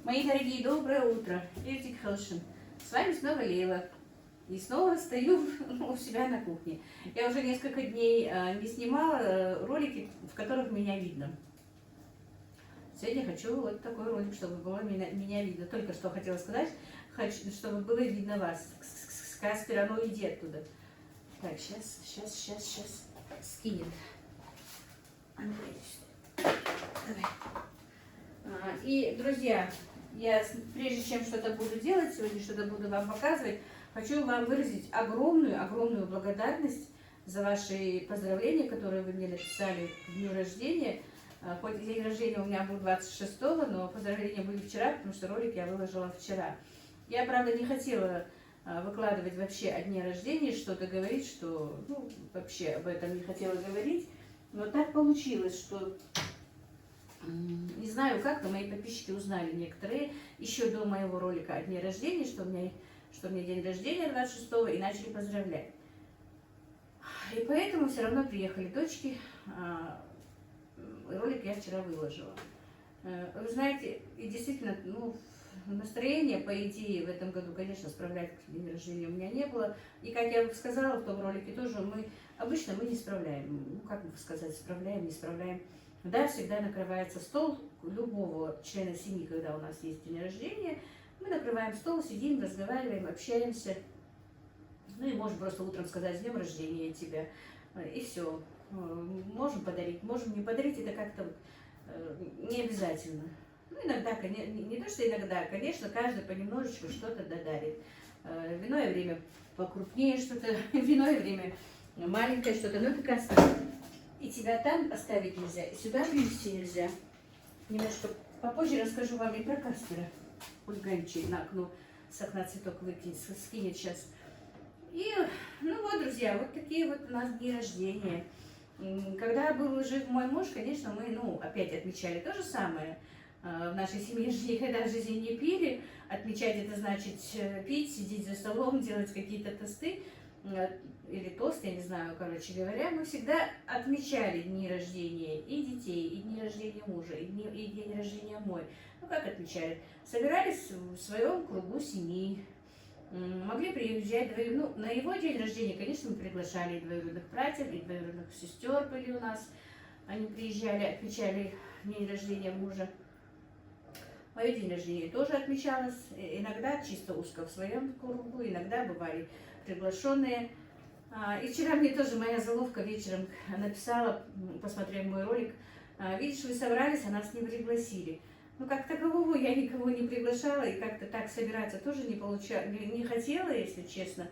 Мои дорогие, доброе утро. Beauty Fashion. С вами снова Лейла. И снова стою у себя на кухне. Я уже несколько дней не снимала ролики, в которых меня видно. Сегодня хочу вот такой ролик, чтобы было меня видно. Только что хотела сказать, хочу, чтобы было видно вас. Каспер, а ну иди оттуда. Так, сейчас скинет. Давай. И, друзья, я прежде чем что-то буду делать, сегодня что-то буду вам показывать, хочу вам выразить огромную благодарность за ваши поздравления, которые вы мне написали к дню рождения. Хоть день рождения у меня был 26-го, но поздравления были вчера, потому что ролик я выложила вчера. Я, правда, не хотела выкладывать вообще о дне рождения, что-то говорить, что, ну, вообще об этом не хотела говорить. Но так получилось, что... Не знаю как, но мои подписчики узнали некоторые еще до моего ролика о дне рождения, что у меня день рождения 26-го, и начали поздравлять. И поэтому все равно приехали дочки. Ролик я вчера выложила. Вы знаете, и действительно, ну, настроения, по идее, в этом году, конечно, справлять день рождения у меня не было. И, как я сказала в том ролике тоже, обычно мы не справляем. Ну, как сказать, справляем, не справляем. Да, всегда накрывается стол любого члена семьи, когда у нас есть день рождения. Мы накрываем стол, сидим, разговариваем, общаемся. Ну и можем просто утром сказать: с днем рождения тебя. И все. Можем подарить, можем не подарить, это как-то не обязательно. Ну, иногда, не то, что иногда, конечно, каждый понемножечку что-то додарит. В иное время покрупнее что-то, в иное время маленькое что-то, но это касается. И тебя там оставить нельзя, и сюда привезти нельзя. Немножко попозже расскажу вам и про Каспера. Ульганчик на окно, с окна цветок выкинет, скинет сейчас. И, ну вот, друзья, вот такие вот у нас дни рождения. Когда был жив мой муж, конечно, мы, ну, опять отмечали то же самое. В нашей семье же никогда в жизни не пили. Отмечать это значит пить, сидеть за столом, делать какие-то тосты. Или тост, я не знаю, короче говоря, мы всегда отмечали дни рождения и детей, и дни рождения мужа, и день рождения мой. Ну, как отмечали? Собирались в своем кругу семьи, могли приезжать, ну, на его день рождения, конечно, мы приглашали и двоюродных братьев, и двоюродных сестер были у нас, они приезжали, отмечали день рождения мужа. Мое день рождения тоже отмечалось, иногда чисто узко в своем кругу, иногда бывали приглашенные. И вчера мне тоже моя заловка вечером написала, посмотрев мой ролик: видишь, вы собрались, а нас не пригласили. Ну, как такового я никого не приглашала, и как-то так собираться тоже не хотела, если честно.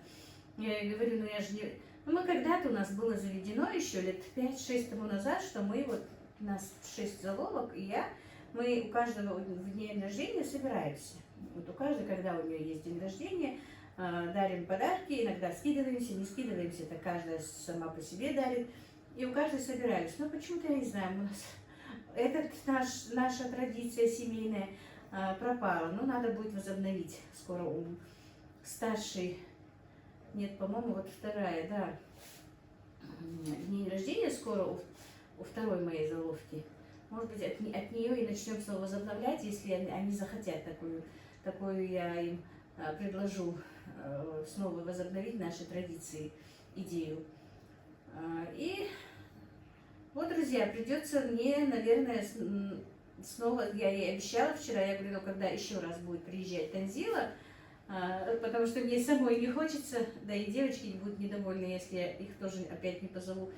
Я говорю, ну я же не... Ну, мы когда-то, у нас было заведено еще лет 5-6 тому назад, что мы вот, у нас 6 заловок, и мы у каждого в день рождения собираемся. Вот у каждой, когда у нее есть день рождения, дарим подарки, иногда скидываемся, не скидываемся, это каждая сама по себе дарит. И у каждой собирались. Но почему-то, я не знаю, у нас наша традиция семейная пропала. Но надо будет возобновить скоро у старшей. Нет, по-моему, вот вторая, да. День рождения скоро у второй моей заловки. Может быть, от нее и начнем снова возобновлять, если они захотят такую я им предложу снова возобновить наши традиции, идею. И вот, друзья, придется мне, наверное, снова, я ей обещала вчера, я говорю, ну, когда еще раз будет приезжать Танзила, потому что мне самой не хочется, да и девочки не будут недовольны, если я их тоже опять не позову.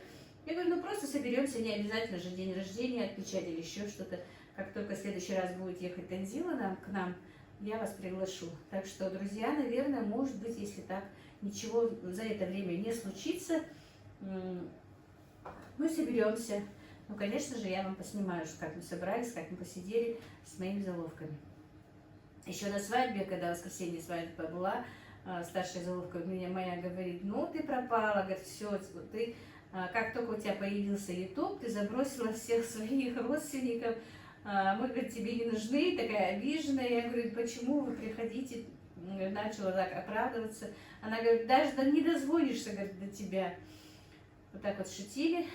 Я говорю, ну просто соберемся, не обязательно же день рождения отмечать или еще что-то. Как только в следующий раз будет ехать Танзила к нам, я вас приглашу. Так что, друзья, наверное, может быть, если так ничего за это время не случится, мы соберемся. Ну, конечно же, я вам поснимаю, как мы собрались, как мы посидели с моими заловками. Еще на свадьбе, когда в воскресенье свадьба была, старшая заловка моя говорит: ну, ты пропала, говорит, все, ты, как только у тебя появился YouTube, ты забросила всех своих родственников, мы, говорит, тебе не нужны, такая обиженная. Я говорю, почему вы приходите? Начала так оправдываться. Она говорит, даже не дозвонишься, говорит, до тебя. Вот так вот шутили.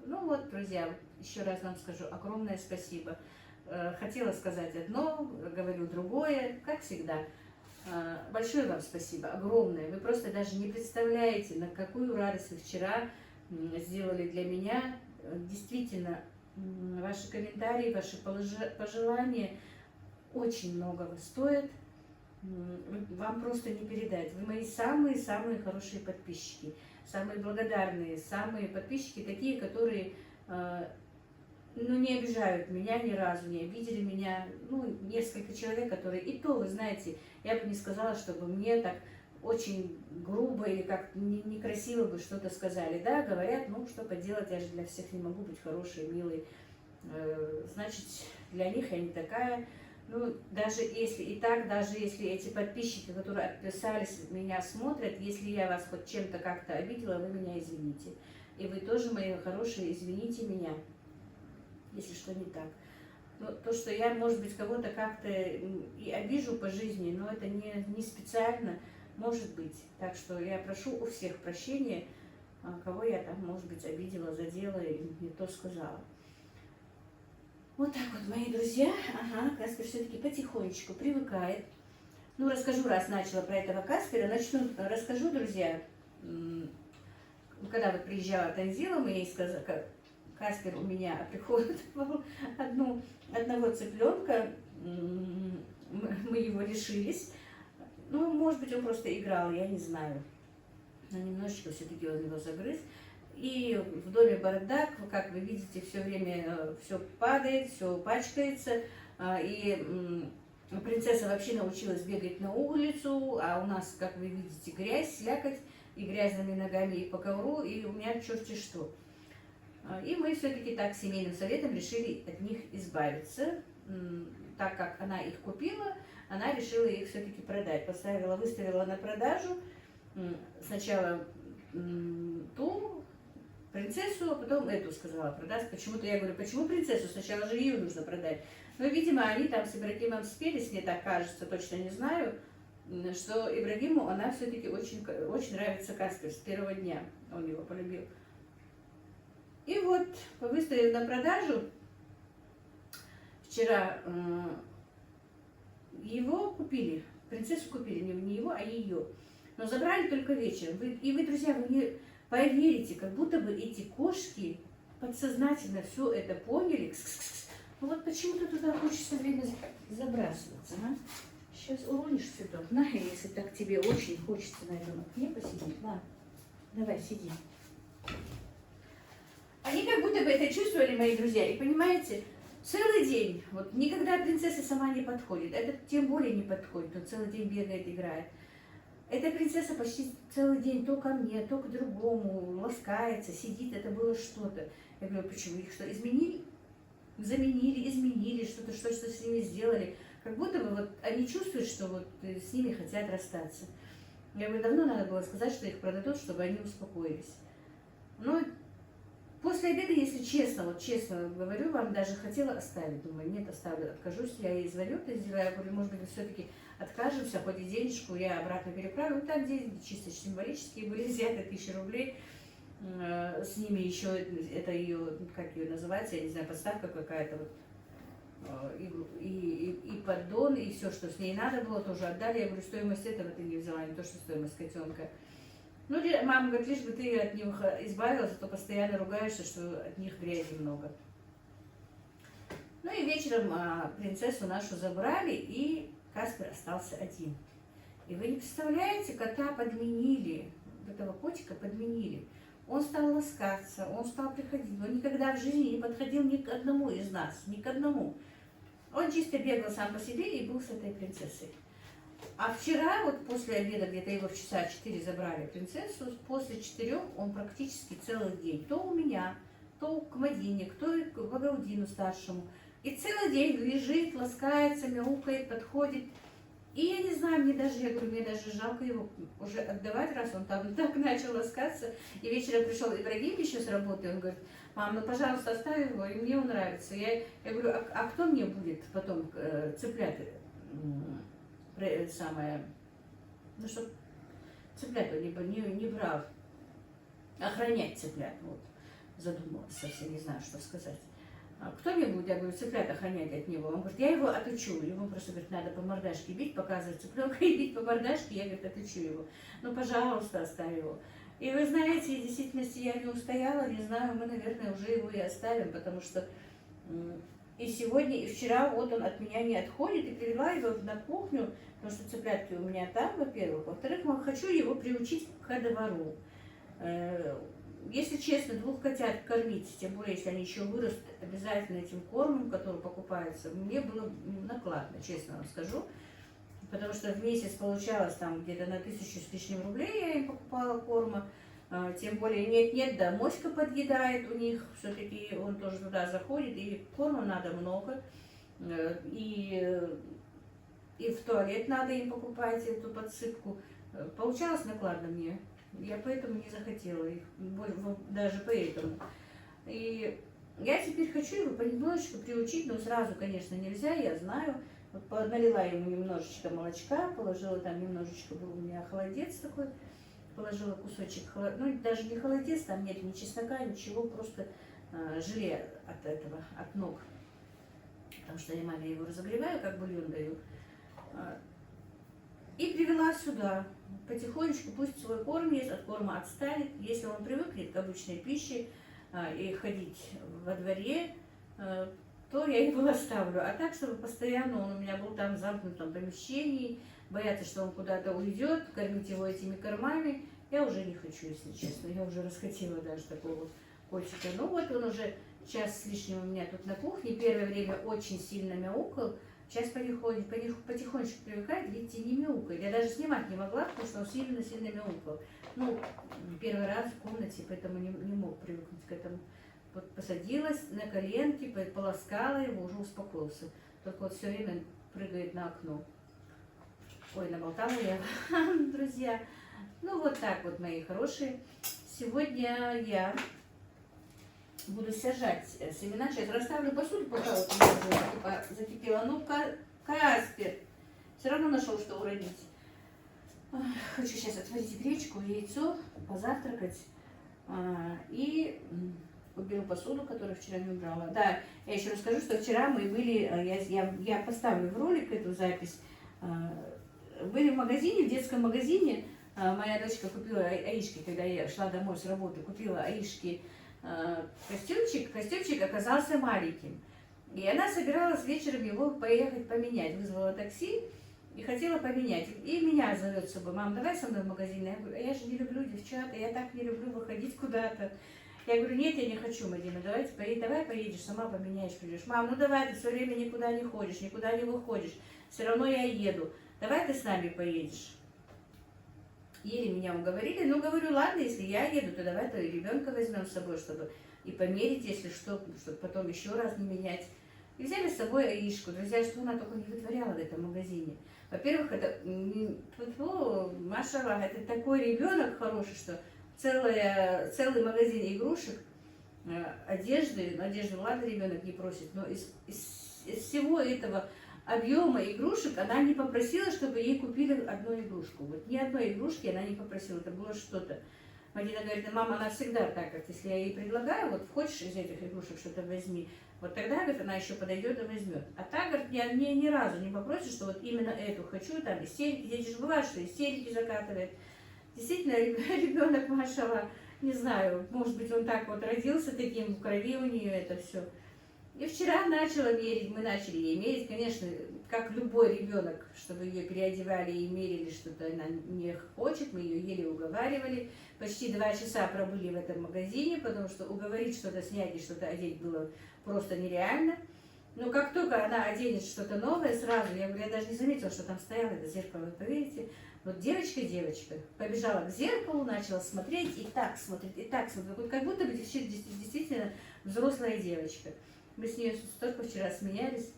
Ну вот, друзья, еще раз вам скажу огромное спасибо. хотела сказать одно, говорю другое, как всегда. Большое вам спасибо, огромное. Вы просто даже не представляете, на какую радость вы вчера сделали для меня. Действительно, ваши комментарии, ваши пожелания очень многого стоят. Вам просто не передать. Вы мои самые-самые хорошие подписчики, самые благодарные, самые подписчики, такие, которые не обижают меня ни разу, не обидели меня. Несколько человек, которые, и то, вы знаете, я бы не сказала, чтобы мне так очень грубо или как некрасиво бы что-то сказали. Да, говорят, что поделать, я же для всех не могу быть хорошей, милой. Значит, для них я не такая. Даже если и так, даже если эти подписчики, которые отписались, меня смотрят, если я вас хоть чем-то как-то обидела, вы меня извините. И вы тоже, мои хорошие, извините меня, если что не так. То, что я, может быть, кого-то как-то и обижу по жизни, но это не специально, может быть. Так что я прошу у всех прощения, кого я там, может быть, обидела, задела или не то сказала. Вот так вот, мои друзья. Ага, Каспер все-таки потихонечку привыкает. Расскажу, раз начала про этого Каспера, расскажу, друзья. Когда вот приезжала Танзила, мы ей сказали, Каспер у меня приходит одного цыпленка, мы его лишились. Может быть, он просто играл, я не знаю. Но немножечко все-таки он его загрыз. И в доме бардак, как вы видите, все время все падает, все пачкается. И принцесса вообще научилась бегать на улицу, а у нас, как вы видите, грязь, слякоть, и грязными ногами, и по ковру, и у меня черти что. И мы все-таки так семейным советом решили от них избавиться. Так как она их купила, она решила их все-таки продать. Выставила на продажу сначала ту принцессу, а потом эту сказала продаст. Почему-то я говорю, почему принцессу? Сначала же ее нужно продать. Видимо, они там с Ибрагимом спелись, мне так кажется, точно не знаю, что Ибрагиму она все-таки очень, очень нравится Каспер с первого дня. Он его полюбил. И вот, выставив на продажу, вчера его купили, принцессу купили, не его, а ее. Но забрали только вечером. И вы, друзья, вы не поверите, как будто бы эти кошки подсознательно все это поняли. Вот почему-то туда хочется время забрасываться. Сейчас уронишь цветок. Если так тебе очень хочется на этом окне посидеть. Ладно, давай, сиди. Они как будто бы это чувствовали, мои друзья. И понимаете, целый день, вот никогда принцесса сама не подходит. Это тем более не подходит, он целый день бегает, играет. Эта принцесса почти целый день то ко мне, то к другому, ласкается, сидит, это было что-то. Я говорю, почему? Их что, изменили? Изменили, что-то с ними сделали. Как будто бы вот они чувствуют, что вот с ними хотят расстаться. Я говорю, давно надо было сказать, что их продадут, чтобы они успокоились. После обеда, если честно, вот честно говорю, вам даже хотела оставить. Думаю, нет, оставлю, откажусь, я ей звоню, я говорю, может быть, все-таки откажемся, хоть и денежку я обратно переправлю. Там деньги чисто символические были взяты, 1000 рублей. С ними еще, это ее, как ее называется, я не знаю, подставка какая-то, вот, и поддон, и все, что с ней надо было, тоже отдали. Я говорю, стоимость этого ты не взяла, не то, что стоимость котенка. Мама говорит, лишь бы ты от них избавилась, а то постоянно ругаешься, что от них грязи много. И вечером принцессу нашу забрали, и Каспер остался один. И вы не представляете, кота подменили, этого котика подменили. Он стал ласкаться, он стал приходить. Он никогда в жизни не подходил ни к одному из нас, ни к одному. Он чисто бегал сам по себе и был с этой принцессой. А вчера, вот после обеда, где-то его в часа 4 забрали принцессу, после 4 он практически целый день. То у меня, то к Мадине, то к Багаудину старшему. И целый день лежит, ласкается, мяукает, подходит. И я не знаю, мне даже жалко его уже отдавать, раз он там так начал ласкаться. И вечером пришел Ибрагим еще с работы, он говорит, мам, пожалуйста, оставь его, и мне он нравится. Я говорю, а кто мне будет потом цыплят, чтобы цыплят он не брал, охранять цыплят, вот, задумалась совсем, не знаю, что сказать. Кто мне будет, я говорю, цыплят охранять от него? Он говорит, я его отучу. Ему просто, говорит, надо по мордашке бить, показывать цыпленка и бить по мордашке, я, говорит, отучу его. Ну, пожалуйста, оставь его. И вы знаете, в действительности я не устояла, не знаю, мы, наверное, уже его и оставим, потому что и сегодня, и вчера вот он от меня не отходит, и привела его на кухню, потому что цыплятки у меня там, во-первых. Во-вторых, хочу его приучить ко двору. Если честно, 2 котят кормить, тем более, если они еще вырастут, обязательно этим кормом, который покупается, мне было накладно, честно вам скажу. Потому что в месяц получалось там где-то на 1000 с лишним рублей я им покупала корма. Тем более нет-нет, да, моська подъедает у них, все-таки он тоже туда заходит, и корма надо много. И в туалет надо им покупать эту подсыпку. Получалось накладно мне. Я поэтому не захотела их, даже поэтому. И я теперь хочу его понемножечку приучить, но сразу, конечно, нельзя, я знаю. Вот налила ему немножечко молочка, положила там немножечко, был у меня холодец такой, положила кусочек, ну даже не холодец, там нет ни чеснока, ничего, просто желе от этого, от ног. Потому что я маме его разогреваю, как бульон даю. И привела сюда. Потихонечку, пусть свой корм есть, от корма отстанет. Если он привыкнет к обычной пище и ходить во дворе, то я его оставлю. А так, чтобы постоянно он у меня был там в замкнутом помещении, бояться, что он куда-то уйдет, кормить его этими кормами, я уже не хочу, если честно. Я уже расхотела даже такого котика. Ну вот он уже час с лишним у меня тут на кухне. Первое время очень сильно мяукал. Сейчас потихонечку привыкает, видите, не мяукает. Я даже снимать не могла, потому что он сильно-сильно мяукал. Ну, первый раз в комнате, поэтому не мог привыкнуть к этому. Вот посадилась на коленки, полоскала его, уже успокоился. Только вот все время прыгает на окно. Ой, наболтала я, друзья. Ну, вот так вот, мои хорошие. Сегодня я буду сажать семена. Сейчас расставлю посуду, пока вот у меня уже закипела. Ну, Каспер, все равно нашел, что уронить. Хочу сейчас отварить гречку, яйцо, позавтракать. И уберу посуду, которую вчера не убрала. Да, я еще расскажу, что вчера мы были, я поставлю в ролик эту запись, были в магазине, в детском магазине. Моя дочка купила Аишки, когда я шла домой с работы, купила Аишки костюмчик. Костюмчик оказался маленьким. И она собиралась вечером его поехать поменять. Вызвала такси и хотела поменять. И меня зовет с собой: мам, давай со мной в магазин. Я говорю, я же не люблю девчат, я так не люблю выходить куда-то. Я говорю, нет, я не хочу, Мадина, давай поедешь, сама поменяешь, придешь. Мам, ну давай, ты все время никуда не ходишь, никуда не выходишь. Все равно я еду. Давай ты с нами поедешь. Еле меня уговорили. Ну, говорю, ладно, если я еду, то давай то и ребенка возьмем с собой, чтобы и померить, если что, чтобы потом еще раз не менять. И взяли с собой Аишку. Друзья, что она только не вытворяла в этом магазине. Во-первых, это, машаллах, это такой ребенок хороший, что целый магазин игрушек, одежды, ладно, ребенок не просит, но из всего этого объема игрушек она не попросила, чтобы ей купили одну игрушку. Вот ни одной игрушки она не попросила, это было что-то. Мадина говорит, мама, она всегда так, как если я ей предлагаю, вот хочешь из этих игрушек что-то возьми, вот тогда, говорит, она еще подойдет и возьмет. А так, говорит, я ни разу не попросит, что вот именно эту хочу, там истерики, дети же бывают, что истерики закатывает. Действительно, ребенок, машаллах, не знаю, может быть, он так вот родился таким, в крови у нее это все. И вчера начала мерить, мы начали ей мерить, конечно, как любой ребенок, чтобы ее переодевали и мерили, что-то она не хочет, мы ее еле уговаривали. Почти 2 часа пробыли в этом магазине, потому что уговорить что-то снять и что-то одеть было просто нереально. Но как только она оденет что-то новое, сразу, я говорю, я даже не заметила, что там стояло это зеркало, вы поверите? Вот девочка побежала к зеркалу, начала смотреть, и так смотреть, и так смотреть. Вот как будто бы действительно взрослая девочка. Мы с ней столько вчера смеялись.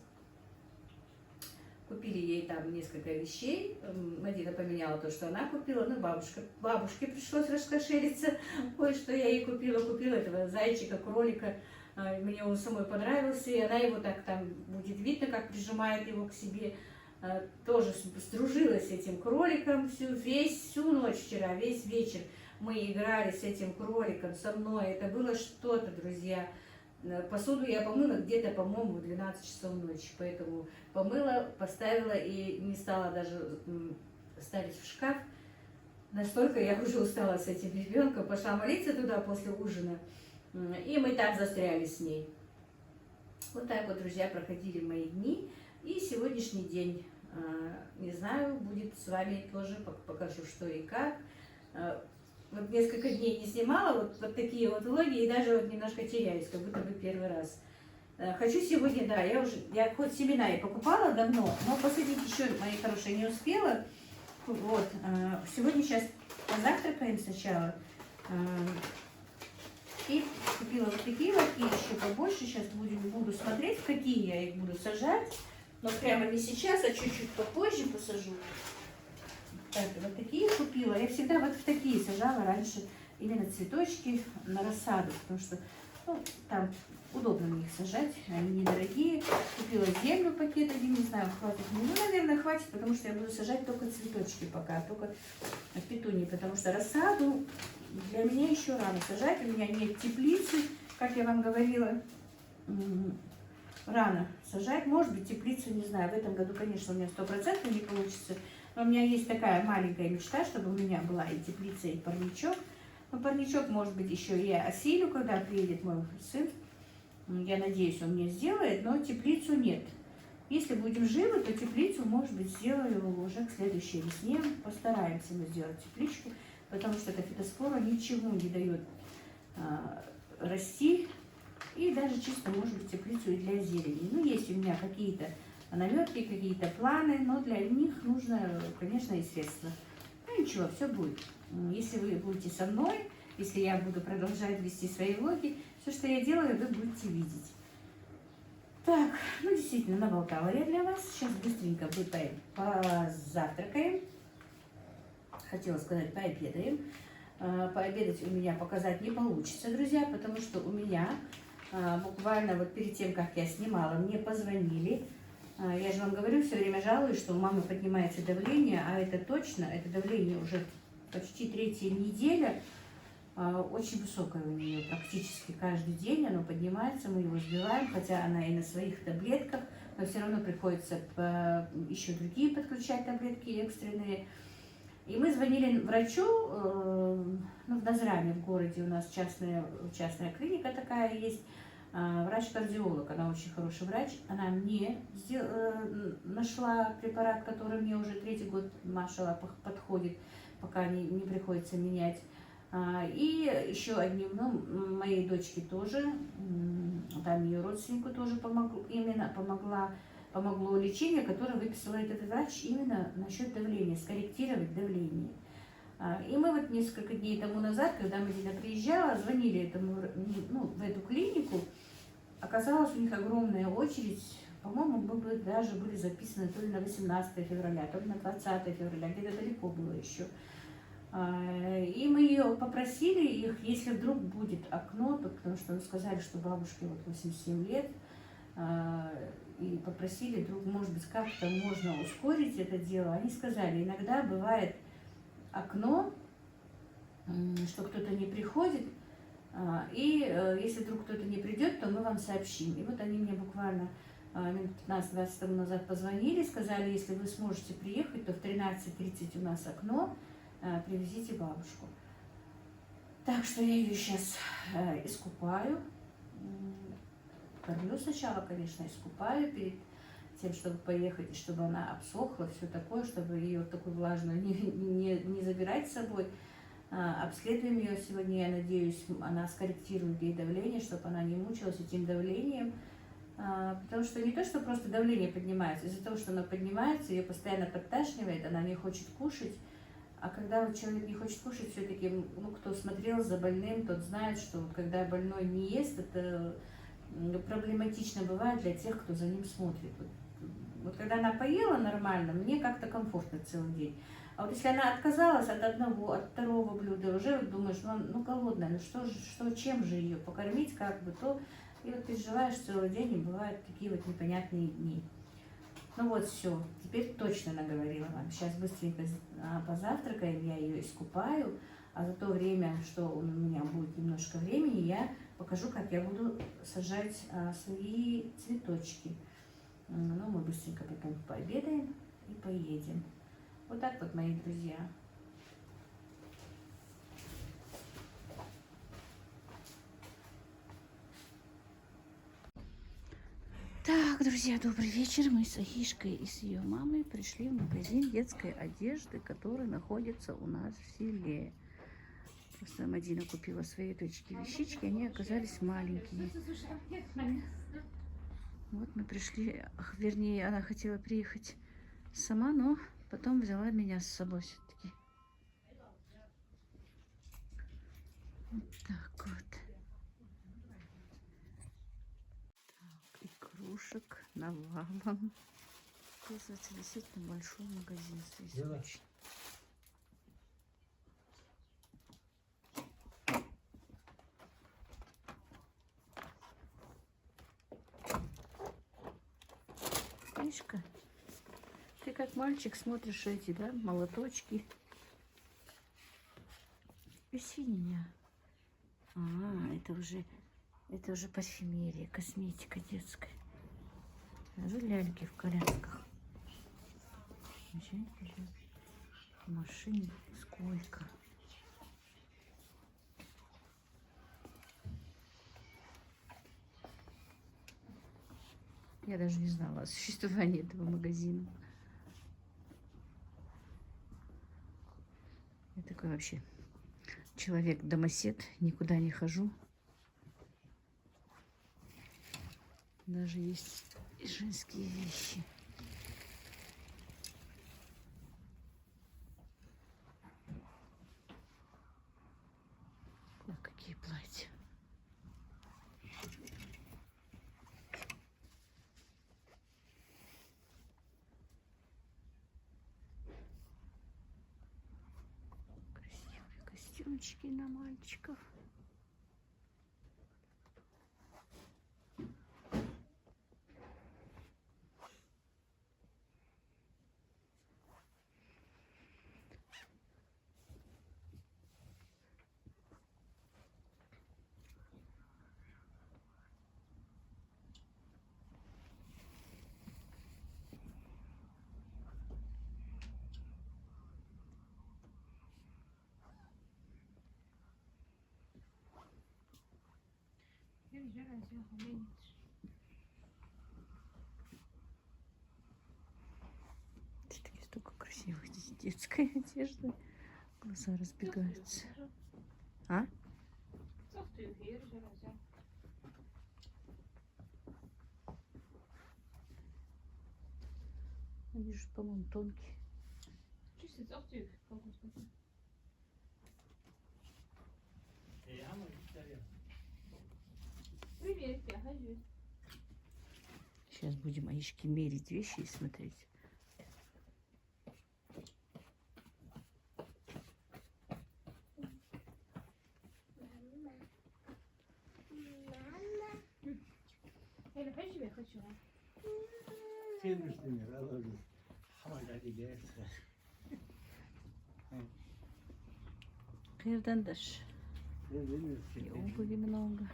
Купили ей там несколько вещей. Мадина поменяла то, что она купила. Ну, бабушке пришлось раскошелиться. Ой, что я ей купила. Купила этого зайчика, кролика. Мне он самой понравился. И она его так там будет видно, как прижимает его к себе. Тоже сдружилась с этим кроликом всю ночь вчера, весь вечер мы играли с этим кроликом, со мной. Это было что-то, друзья. Посуду я помыла где-то, по-моему, в 12 часов ночи, поэтому помыла, поставила и не стала даже ставить в шкаф. Настолько я уже устала с этим ребенком, пошла молиться туда после ужина, и мы там застряли с ней. Вот так вот, друзья, проходили мои дни, и сегодняшний день, не знаю, будет с вами тоже, покажу что и как. Вот несколько дней не снимала вот такие вот влоги, и даже вот немножко теряюсь, как будто бы первый раз. Хочу сегодня, да, я хоть семена и покупала давно, но посадить еще, мои хорошие, не успела. Вот, сегодня сейчас позавтракаем сначала. И купила вот такие лотки, еще побольше. Сейчас буду смотреть, в какие я их буду сажать. Но прямо не сейчас, а чуть-чуть попозже посажу. Так, вот такие купила. Я всегда вот в такие сажала раньше именно цветочки на рассаду, потому что там удобно мне их сажать, они недорогие. Купила землю, пакет один, не знаю, хватит мне. Ну, наверное, хватит, потому что я буду сажать только цветочки пока, только петунии, потому что рассаду для меня еще рано сажать. У меня нет теплицы, как я вам говорила, рано сажать. Может быть, теплицу, не знаю, в этом году, конечно, у меня 100% не получится. Но у меня есть такая маленькая мечта, чтобы у меня была и теплица, и парничок. Но парничок, может быть, еще я осилю, когда приедет мой сын. Я надеюсь, он мне сделает, но теплицу нет. Если будем живы, то теплицу, может быть, сделаю уже к следующей весне. Постараемся мы сделать тепличку, потому что эта фитоспора ничего не дает расти. И даже чисто, может быть, теплицу и для зелени. Ну, есть у меня какие-то наметки, какие-то планы, но для них нужно, конечно, и средства. Ну, ничего, все будет. Если вы будете со мной, если я буду продолжать вести свои влоги, все, что я делаю, вы будете видеть. Так, ну, действительно, наболтала я для вас. Сейчас быстренько позавтракаем. Хотела сказать, пообедаем. Пообедать у меня показать не получится, друзья, потому что у меня буквально вот перед тем, как я снимала, мне позвонили. Я же вам говорю, все время жалуюсь, что у мамы поднимается давление, а это точно, это давление уже почти 3-я неделя, очень высокое у нее, практически каждый день оно поднимается, мы его сбиваем, хотя она и на своих таблетках, но все равно приходится еще другие подключать таблетки экстренные. И мы звонили врачу, в Назране, в городе у нас частная клиника такая есть, врач-кардиолог, она очень хороший врач, она мне нашла препарат, который мне уже 3-й год, машалла, подходит, пока не приходится менять. И еще одним, моей дочке тоже, там ее родственнику тоже помогло лечение, которое выписал этот врач именно насчет давления, скорректировать давление. И мы вот несколько дней тому назад, когда Мадина приезжала, звонили в эту клинику. Оказалось, у них огромная очередь. По-моему, мы даже были записаны то ли на 18 февраля, то ли на 20 февраля, где-то далеко было еще. И мы ее попросили, если вдруг будет окно, потому что сказали, что бабушке 87 лет, и попросили, вдруг, может быть, как-то можно ускорить это дело. Они сказали, иногда бывает окно, что кто-то не приходит, и если вдруг кто-то не придет, то мы вам сообщим. И вот они мне буквально минут 15-20 тому назад позвонили, сказали, если вы сможете приехать, то в 13:30 у нас окно, привезите бабушку. Так что я ее сейчас искупаю. Кормлю сначала, конечно, искупаю перед тем, чтобы поехать, и чтобы она обсохла, все такое, чтобы ее такую влажную не забирать с собой. Обследуем ее сегодня, я надеюсь, она скорректирует ей давление, чтобы она не мучилась этим давлением. Потому что не то, что просто давление поднимается, из-за того, что оно поднимается, ее постоянно подташнивает, она не хочет кушать. А когда человек не хочет кушать, все-таки, кто смотрел за больным, тот знает, что когда больной не ест, это проблематично бывает для тех, кто за ним смотрит. Вот когда она поела нормально, мне как-то комфортно целый день. А вот если она отказалась от одного, от второго блюда, уже думаешь, голодная, чем же ее покормить, то и вот переживаешь целый день, и бывают такие вот непонятные дни. Ну вот, все, теперь точно наговорила вам. Сейчас быстренько позавтракаем, я ее искупаю, а за то время, что у меня будет немножко времени, я покажу, как я буду сажать свои цветочки. Ну, мы быстренько потом пообедаем и поедем. Вот так вот, мои друзья. Так, друзья, добрый вечер. Мы с Ахишкой и с ее мамой пришли в магазин детской одежды, который находится у нас в селе. Просто Мадина купила своей дочке вещички, они оказались маленькие. Вот мы пришли, вернее, она хотела приехать сама, но потом взяла меня с собой все-таки. Вот так вот. Игрушек навалом. Оказывается, действительно большой магазин здесь. Очень. Мишка, ты как мальчик смотришь эти, да, молоточки. И синяя. Это уже парфюмерия, косметика детская. Даже ляльки в колясках. В машине сколько. Я даже не знала о существовании этого магазина. Я такой вообще человек-домосед, никуда не хожу. Даже есть и женские вещи. Ой, какие платья. Красивые костюмчики на мальчиков. Столько красивых здесь детской одежды. Глаза разбегаются. А? Они же, по-моему, тонкие. Привет, я хожу. Сейчас будем Аишке мерить вещи и смотреть. Кырдандаш. И обуви много.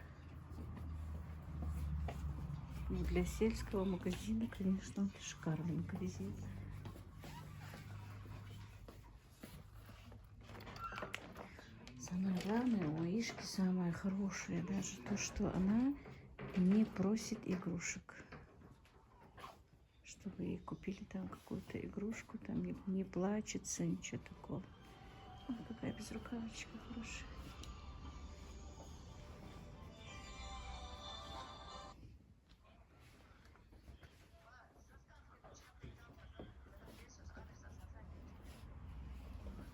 Ну, для сельского магазина, конечно, это шикарный магазин. Самое главное, у Аишки самое хорошее, даже то, что она не просит игрушек. Чтобы ей купили там какую-то игрушку, там не плачется, ничего такого. Ой, какая безрукавочка хорошая.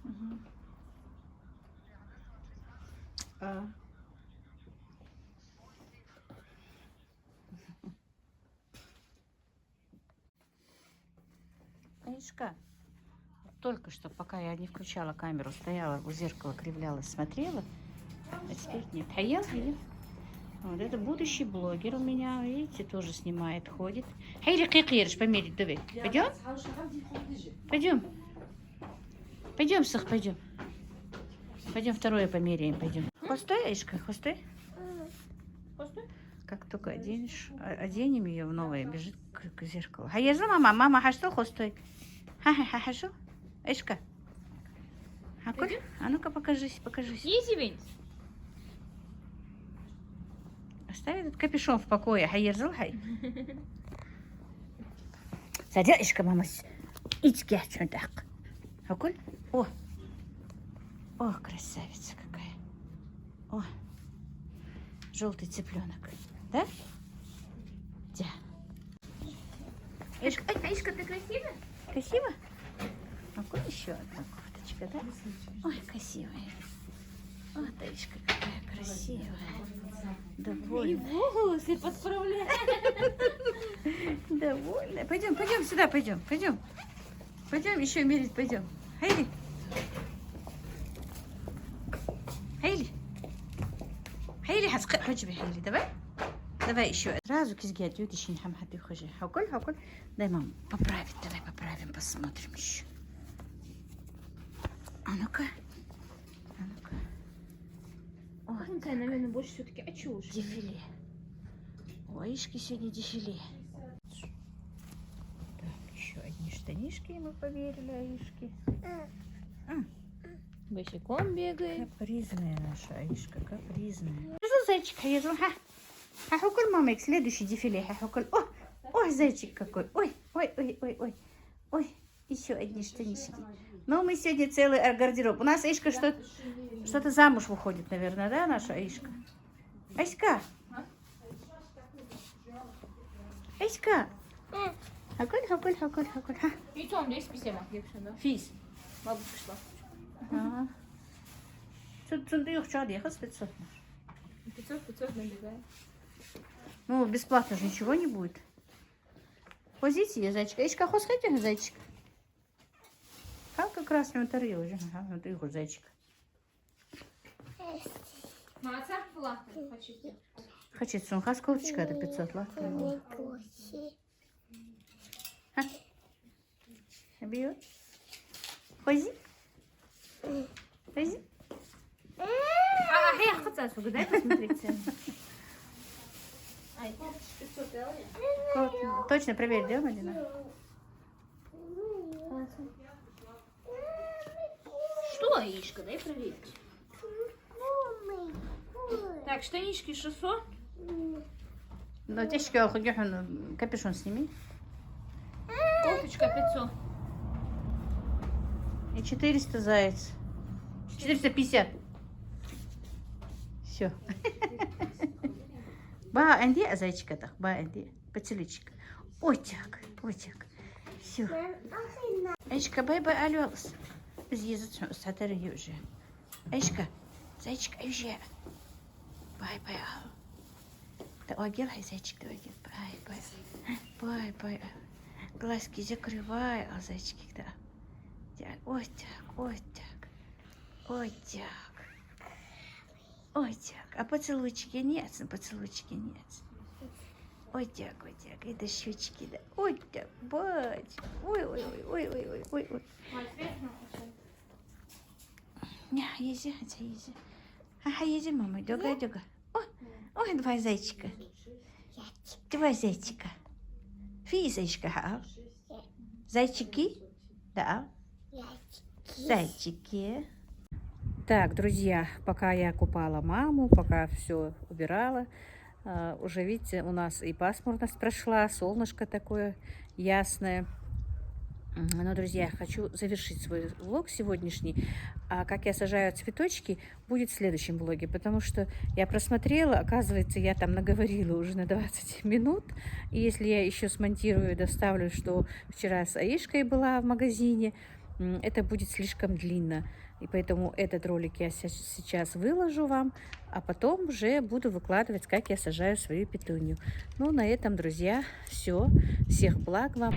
Угу. Аишка, только что, пока я не включала камеру, стояла у зеркала, кривлялась, смотрела, а теперь нет. Вот это будущий блогер у меня, видите, тоже снимает, ходит. Померить, давай. Пойдем? Пойдем. Пойдем, Сах, пойдем. Пойдем второе померяем, пойдем. Хвостой, Аишка, хвостой? Как только оденем ее в новое, бежит к зеркалу. Хайяза, мама, хашто хостой. Хашо? Эшка. А ну-ка покажись. Оставь этот капюшон в покое. Хайяза, хай. Садя, Эшка, мама. Ицки, что так? Акуль? О, красавица какая. О, желтый цыпленок. Да? Да. Эшка, ты красивая? Красиво? А вот еще одна кофточка, да? Ой, красивая. Вот, Эшка, какая красивая. Довольна. Волосы подправляй. Довольна. Пойдем сюда, пойдем. Пойдем еще мерить, пойдем. Хайли. Хаска, Хайли, давай еще. Сразу кизги отъют, еще не хамхаты хожи. Хакуль. Дай, мам, поправить, давай поправим, посмотрим еще. А ну-ка. Он, наверное, больше все-таки очушь. Дефиле. У Аишки сегодня дефиле. Так, еще одни штанишки мы поверили Аишке. Босиком бегает. Капризная наша Аишка, капризная. Что зайчик, Хахукуль, мамик, следующий дефиле. Хахукуль. Ой, зайчик какой. Ой. Еще одни штанишки. Ну, мы сегодня целый гардероб. У нас Аишка что-то замуж выходит, наверное, да, наша Аишка? Аишка. Хакуль. И то он здесь писема. Физ. Бабушка пришла. Ага. Тут их что, ехал с 500? 500 набегает. Ну, бесплатно же ничего не будет. Позиция, зайчик. Аишка, хочешь хоть зайчик? Как раз не тарил уже. Ага, ты его зайчик. Молодца, лахта, хочется. Хочет сумка с кофточкой, это 500 лахта. Бьет. Пози. Я хотела сказать, дай посмотреть цену. Ай, 500 евро. Точно проверь, да, Мадина? Что, Аишка, дай проверить. Так, штанишки 600. Ну, тяжко, капюшон сними. Кофточка 500. И 400 заяц. 450. Все. Ба, Анди, зайчика так, ба, Анди. Поцелуйчик. Отяк. Все. Аишка, бай-бай, алёс. Biz yazı satır yüce. Aşka, zayçık yüce. Bye. Давай, гелай, зайчик, давай, бай. Глазки закрывай, а зайчики, да. Ой, так. А поцелуйчики нет. Ой, так. Это щечки, да. Ой, так, бать. Ой. Ези. Ези, мама, дёга. Ой, два зайчика. Физочка, а? Зайчики? Да. Зайчики. Так, друзья, пока я купала маму, пока все убирала, уже, видите, у нас и пасмурность прошла, солнышко такое ясное. Но, друзья, хочу завершить свой влог сегодняшний. А как я сажаю цветочки, будет в следующем влоге, потому что я просмотрела, оказывается, я там наговорила уже на 20 минут. И если я еще смонтирую и доставлю, что вчера с Аишкой была в магазине, это будет слишком длинно. И поэтому этот ролик я сейчас выложу вам, а потом уже буду выкладывать, как я сажаю свою петунью. Ну, на этом, друзья, все. Всех благ вам.